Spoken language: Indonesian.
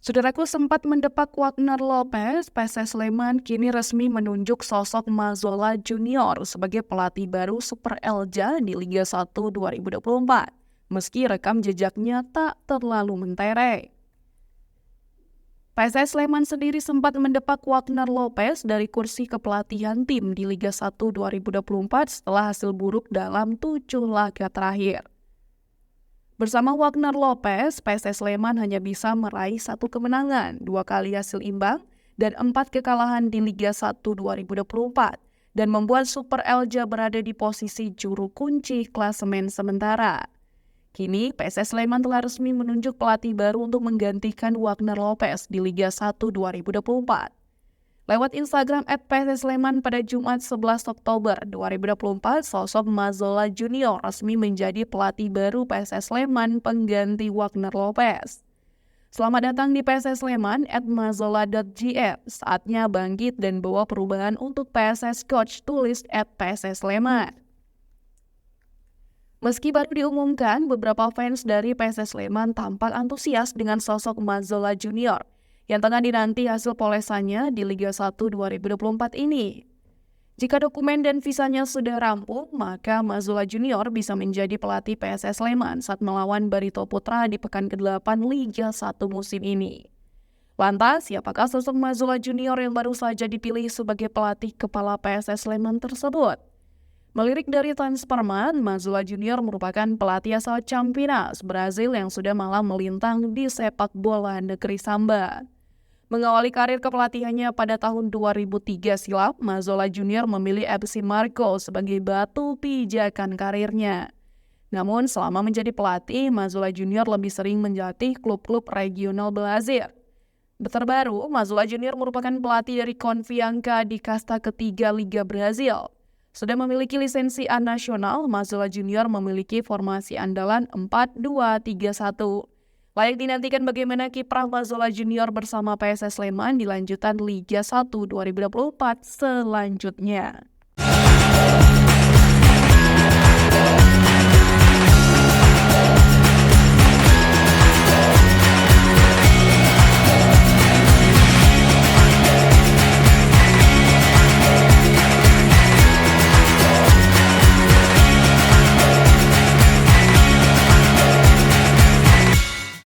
Saudaraku sempat mendepak Wagner Lopez, PSS Sleman kini resmi menunjuk sosok Mazzola Junior sebagai pelatih baru Super Elja di Liga 1 2024. Meski rekam jejaknya tak terlalu mentereng. PSS Sleman sendiri sempat mendepak Wagner Lopez dari kursi kepelatihan tim di Liga 1 2024 setelah hasil buruk dalam 7 laga terakhir. Bersama Wagner Lopez, PSS Sleman hanya bisa meraih 1 kemenangan, 2 kali hasil imbang, dan 4 kekalahan di Liga 1 2024, dan membuat Super Elja berada di posisi juru kunci klasemen sementara. Kini, PSS Sleman telah resmi menunjuk pelatih baru untuk menggantikan Wagner Lopez di Liga 1 2024. Lewat Instagram @PSS Sleman pada Jumat 11 Oktober 2024, sosok Mazzola Junior resmi menjadi pelatih baru PSS Sleman pengganti Wagner Lopez. Selamat datang di PSS Sleman @mazzola.gr. Saatnya bangkit dan bawa perubahan untuk PSS Coach, tulis @PSS Sleman. Meski baru diumumkan, beberapa fans dari PSS Sleman tampak antusias dengan sosok Mazzola Junior yang tengah dinanti hasil polesannya di Liga 1 2024 ini. Jika dokumen dan visanya sudah rampung, maka Mazzola Junior bisa menjadi pelatih PSS Sleman saat melawan Barito Putra di pekan ke-8 Liga 1 musim ini. Lantas, siapakah sosok Mazzola Junior yang baru saja dipilih sebagai pelatih kepala PSS Sleman tersebut? Melirik dari Transfermarkt, Mazzola Junior merupakan pelatih asal Campinas, Brazil yang sudah malang melintang di sepak bola negeri Samba. Mengawali karir kepelatihannya pada tahun 2003 silam, Mazzola Junior memilih FC Marco sebagai batu pijakan karirnya. Namun selama menjadi pelatih, Mazzola Junior lebih sering menjadi klub-klub regional Brazil. Terbaru, Mazzola Junior merupakan pelatih dari Confianca di kasta ketiga Liga Brazil. Sudah memiliki lisensi A nasional, Mazzola Junior memiliki formasi andalan 4-2-3-1. Layak dinantikan bagaimana kiprah Mazzola Junior bersama PSS Sleman di lanjutan Liga 1 2024 selanjutnya.